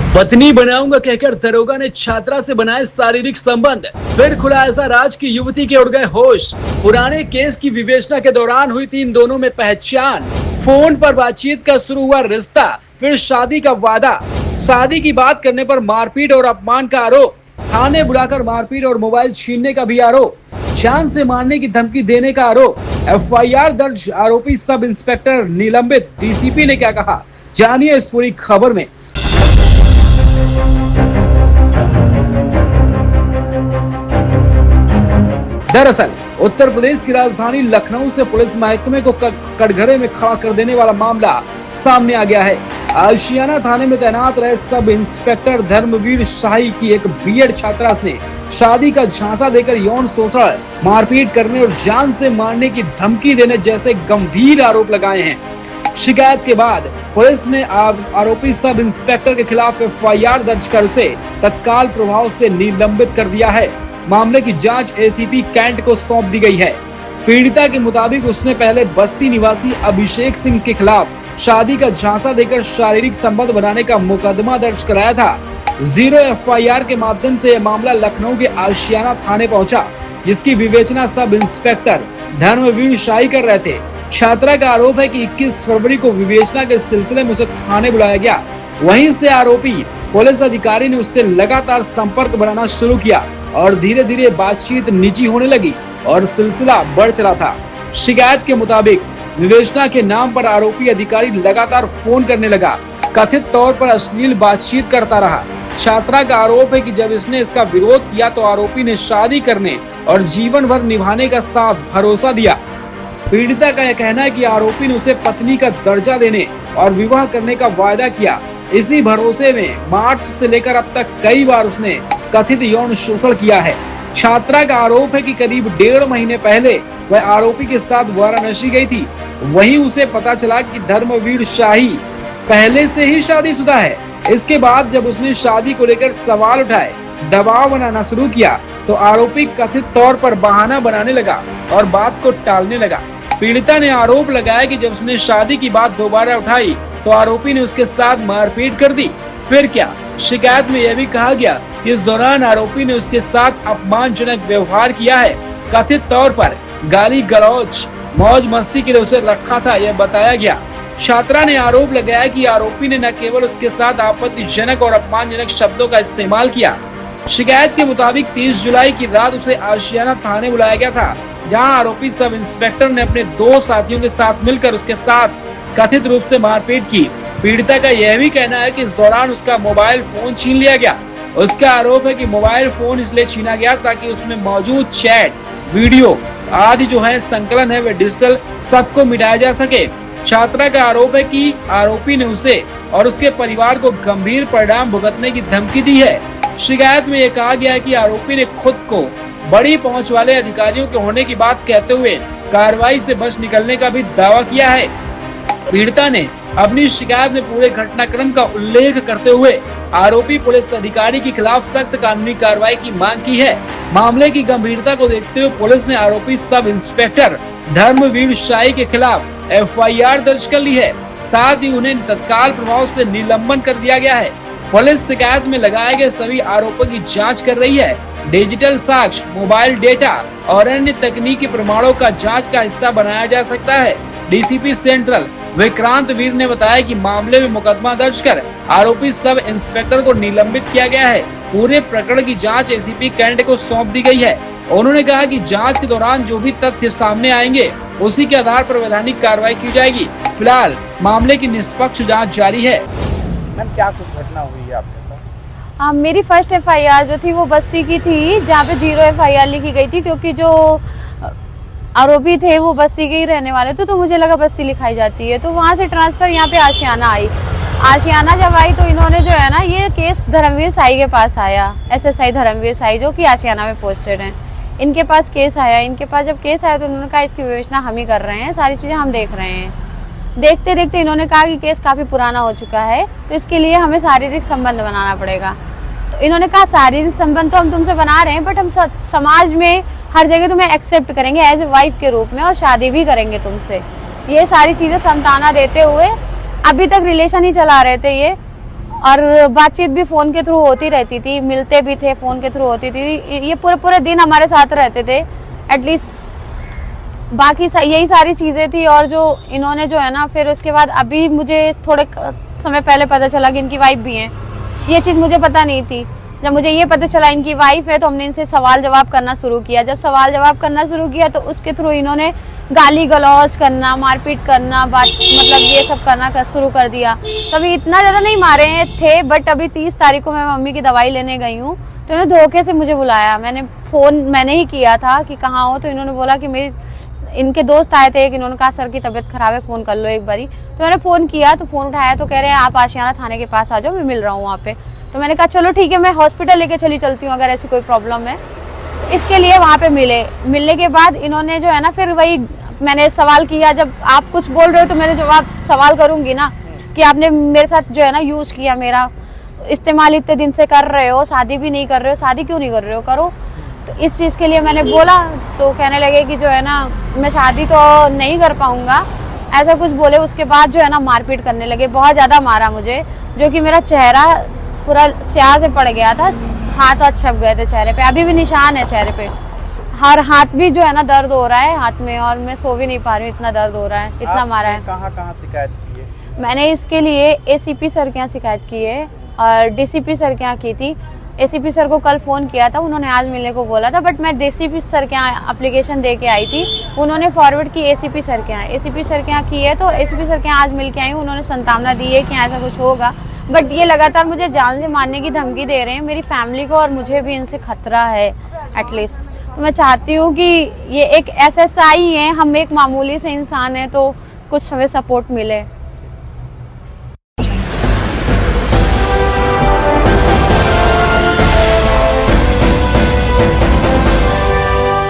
पत्नी बनाऊंगा कहकर दरोगा ने छात्रा से बनाए शारीरिक संबंध। फिर खुला ऐसा राज की युवती के उड़ गए होश। पुराने केस की विवेचना के दौरान हुई थी इन दोनों में पहचान। फोन पर बातचीत का शुरू हुआ रिश्ता, फिर शादी का वादा। शादी की बात करने पर मारपीट और अपमान का आरोप। थाने बुलाकर मारपीट और मोबाइल छीनने का भी आरोप। जान से मारने की धमकी देने का आरोप। एफआईआर दर्ज, आरोपी सब इंस्पेक्टर निलंबित। डीसीपी ने क्या कहा, जानिए इस पूरी खबर में। दरअसल उत्तर प्रदेश की राजधानी लखनऊ से पुलिस महकमे को कटघरे में खड़ा कर देने वाला मामला सामने आ गया है। आशियाना थाने में तैनात रहे सब इंस्पेक्टर धर्मवीर शाही की एक बीएड छात्रा ने शादी का झांसा देकर यौन शोषण, मारपीट करने और जान से मारने की धमकी देने जैसे गंभीर आरोप लगाए हैं। शिकायत के बाद पुलिस ने आरोपी सब इंस्पेक्टर के खिलाफ एफआईआर दर्ज कर उसे तत्काल प्रभाव से निलंबित कर दिया है। मामले की जांच एसीपी कैंट को सौंप दी गई है। पीड़िता के मुताबिक उसने पहले बस्ती निवासी अभिषेक सिंह के खिलाफ शादी का झांसा देकर शारीरिक संबंध बनाने का मुकदमा दर्ज कराया था। 0 एफआईआर के माध्यम से यह मामला लखनऊ के आशियाना थाने पहुंचा, जिसकी विवेचना सब इंस्पेक्टर धर्मवीर शाही कर रहे थे। छात्रा का आरोप है कि 21 फरवरी को विवेचना के सिलसिले में उसे थाने बुलाया गया। वहीं से आरोपी पुलिस अधिकारी ने उससे लगातार संपर्क बनाना शुरू किया और धीरे धीरे बातचीत निजी होने लगी और सिलसिला बढ़ चला था। शिकायत के मुताबिक विवेचना के नाम पर आरोपी अधिकारी लगातार फोन करने लगा, कथित तौर पर अश्लील बातचीत करता रहा। छात्रा का आरोप है कि जब इसने इसका विरोध किया तो आरोपी ने शादी करने और जीवन भर निभाने का साथ भरोसा दिया। पीड़िता का यह कहना है कि आरोपी ने उसे पत्नी का दर्जा देने और विवाह करने का वायदा किया। इसी भरोसे में मार्च से लेकर अब तक कई बार उसने कथित यौन शोषण किया है। छात्रा का आरोप है कि करीब 1.5 महीने पहले वह आरोपी के साथ वाराणसी गई थी। वहीं उसे पता चला कि धर्मवीर शाही पहले से ही शादीशुदा है। इसके बाद जब उसने शादी को लेकर सवाल उठाए, दबाव बनाना शुरू किया तो आरोपी कथित तौर पर बहाना बनाने लगा और बात को टालने लगा। पीड़िता ने आरोप लगाया कि जब उसने शादी की बात दोबारा उठाई तो आरोपी ने उसके साथ मारपीट कर दी। फिर क्या, शिकायत में यह भी कहा गया कि इस दौरान आरोपी ने उसके साथ अपमानजनक व्यवहार किया है। कथित तौर पर गाली गलौज, मौज मस्ती के लिए उसे रखा था, यह बताया गया। छात्रा ने आरोप लगाया कि आरोपी ने न केवल उसके साथ आपत्तिजनक और अपमानजनक शब्दों का इस्तेमाल किया। शिकायत के मुताबिक 30 जुलाई की रात उसे आशियाना थाने बुलाया गया था, जहां आरोपी सब इंस्पेक्टर ने अपने 2 साथियों के साथ मिलकर उसके साथ कथित रूप से मारपीट की। पीड़िता का यह भी कहना है कि इस दौरान उसका मोबाइल फोन छीन लिया गया। उसका आरोप है कि मोबाइल फोन इसलिए छीना गया ताकि उसमें मौजूद चैट, वीडियो आदि जो है संकलन है वे डिजिटल सबको मिटाया जा सके। छात्रा का आरोप है कि आरोपी ने उसे और उसके परिवार को गंभीर परिणाम भुगतने की धमकी दी है। शिकायत में यह कहा गया है कि आरोपी ने खुद को बड़ी पहुंच वाले अधिकारियों के होने की बात कहते हुए कार्रवाई से बच निकलने का भी दावा किया है। पीड़िता ने अपनी शिकायत में पूरे घटनाक्रम का उल्लेख करते हुए आरोपी पुलिस अधिकारी के खिलाफ सख्त कानूनी कार्रवाई की मांग की है। मामले की गंभीरता को देखते हुए पुलिस ने आरोपी सब इंस्पेक्टर धर्मवीर शाही के खिलाफ एफआईआर दर्ज कर ली है। साथ ही उन्हें तत्काल प्रभाव से निलंबन कर दिया गया है। पुलिस शिकायत में लगाए गए सभी आरोपों की जांच कर रही है। डिजिटल साक्ष्य, मोबाइल डेटा और अन्य तकनीकी प्रमाणों का जांच का हिस्सा बनाया जा सकता है। डीसीपी सेंट्रल विक्रांत वीर ने बताया कि मामले में मुकदमा दर्ज कर आरोपी सब इंस्पेक्टर को निलंबित किया गया है। पूरे प्रकरण की जांच एसीपी कैंट को सौंप दी गई है। उन्होंने कहा कि जांच के दौरान जो भी तथ्य सामने आएंगे उसी के आधार पर वैधानिक कार्रवाई की जाएगी। फिलहाल मामले की निष्पक्ष जांच जारी है। मैम, क्या कुछ घटना हुई है आपके साथ? हाँ, मेरी फर्स्ट एफआईआर जो थी वो बस्ती की थी, जहाँ पे 0 एफआईआर लिखी गई थी, क्योंकि जो आरोपी थे वो बस्ती के ही रहने वाले थे, तो मुझे लगा बस्ती लिखाई जाती है। तो वहाँ से ट्रांसफर यहाँ पे आशियाना आई। आशियाना जब आई तो इन्होंने जो है ना, ये केस धर्मवीर साई के पास आया, एसएसआई धर्मवीर साई जो कि आशियाना में पोस्टेड हैं। इनके पास केस आया। इनके पास जब केस आया तो उन्होंने कहा इसकी विवेचना हम ही कर रहे हैं, सारी चीज़ें हम देख रहे हैं। देखते देखते इन्होंने कहा कि केस काफ़ी पुराना हो चुका है, तो इसके लिए हमें शारीरिक संबंध बनाना पड़ेगा। तो इन्होंने कहा शारीरिक संबंध तो हम तुमसे बना रहे हैं, बट हम समाज में हर जगह तुम्हें एक्सेप्ट करेंगे एज ए वाइफ के रूप में और शादी भी करेंगे तुमसे। ये सारी चीज़ें समझाना देते हुए अभी तक रिलेशन ही चला रहे थे ये। और बातचीत भी फोन के थ्रू होती रहती थी, मिलते भी थे, फोन के थ्रू होती थी। ये पूरे पूरे दिन हमारे साथ रहते थे एटलीस्ट। बाकी यही सारी चीजें थी। और जो इन्होंने जो है ना, फिर उसके बाद अभी मुझे थोड़े समय पहले पता चला कि इनकी वाइफ भी है। ये चीज मुझे पता नहीं थी। जब मुझे ये पता चला इनकी वाइफ है तो हमने इनसे सवाल जवाब करना शुरू किया। जब सवाल जवाब करना शुरू किया तो उसके थ्रू इन्होंने गाली गलौज करना, मारपीट करना, मतलब ये सब करना शुरू कर दिया। तभी इतना ज्यादा नहीं मारे हैं थे, बट अभी 30 तारीख को मैं मम्मी की दवाई लेने गई हूँ तो इन्होंने धोखे से मुझे बुलाया। मैंने ही किया था कि कहाँ हो, तो इन्होंने बोला कि इनके दोस्त आए थे, इन्होंने कहा सर की तबीयत खराब है, फोन कर लो एक बारी। तो मैंने फोन किया तो फोन उठाया तो कह रहे हैं आप आशियाना थाने के पास आ जाओ, मैं मिल रहा हूँ वहाँ पे। तो मैंने कहा चलो ठीक है, मैं हॉस्पिटल लेके चलती हूँ अगर ऐसी कोई प्रॉब्लम है। तो इसके लिए वहाँ पे मिलने के बाद इन्होंने जो है ना, फिर वही मैंने सवाल किया। जब आप कुछ बोल रहे हो तो मैंने जवाब सवाल करूंगी ना कि आपने मेरे साथ जो है ना यूज किया, मेरा इस्तेमाल इतने दिन से कर रहे हो, शादी भी नहीं कर रहे हो, शादी क्यों नहीं कर रहे हो, करो। तो इस चीज के लिए मैंने बोला तो कहने लगे कि जो है ना मैं शादी तो नहीं कर पाऊंगा, ऐसा कुछ बोले। उसके बाद जो है ना मारपीट करने लगे, बहुत ज्यादा मारा मुझे, जो कि मेरा चेहरा पूरा स्याह से पड़ गया था, हाथ और छप गए थे चेहरे पे, अभी भी निशान है चेहरे पे। हर हाथ भी जो है ना दर्द हो रहा है हाथ में, और मैं सो भी नहीं पा रही हूँ, इतना दर्द हो रहा है, इतना मारा है। कहाँ शिकायत की है? मैंने इसके लिए एसीपी सर के यहाँ शिकायत की है और डीसीपी सर के यहाँ की थी। एसीपी सर को कल फ़ोन किया था, उन्होंने आज मिलने को बोला था, बट मैं डीसीपी सर के यहाँ एप्लीकेशन दे के आई थी, उन्होंने फॉरवर्ड की एसीपी सर के यहाँ। एसीपी सर के यहाँ की है तो एसीपी सर के यहाँ आज मिल के आई हूँ, उन्होंने संतावना दी है कि ऐसा कुछ होगा। बट ये लगातार मुझे जान से मारने की धमकी दे रहे हैं, मेरी फैमिली को और मुझे भी इनसे खतरा है एटलीस्ट। तो मैं चाहती हूँ कि ये एक SSI है, हम एक मामूली से इंसान हैं, तो कुछ हमें सपोर्ट मिले।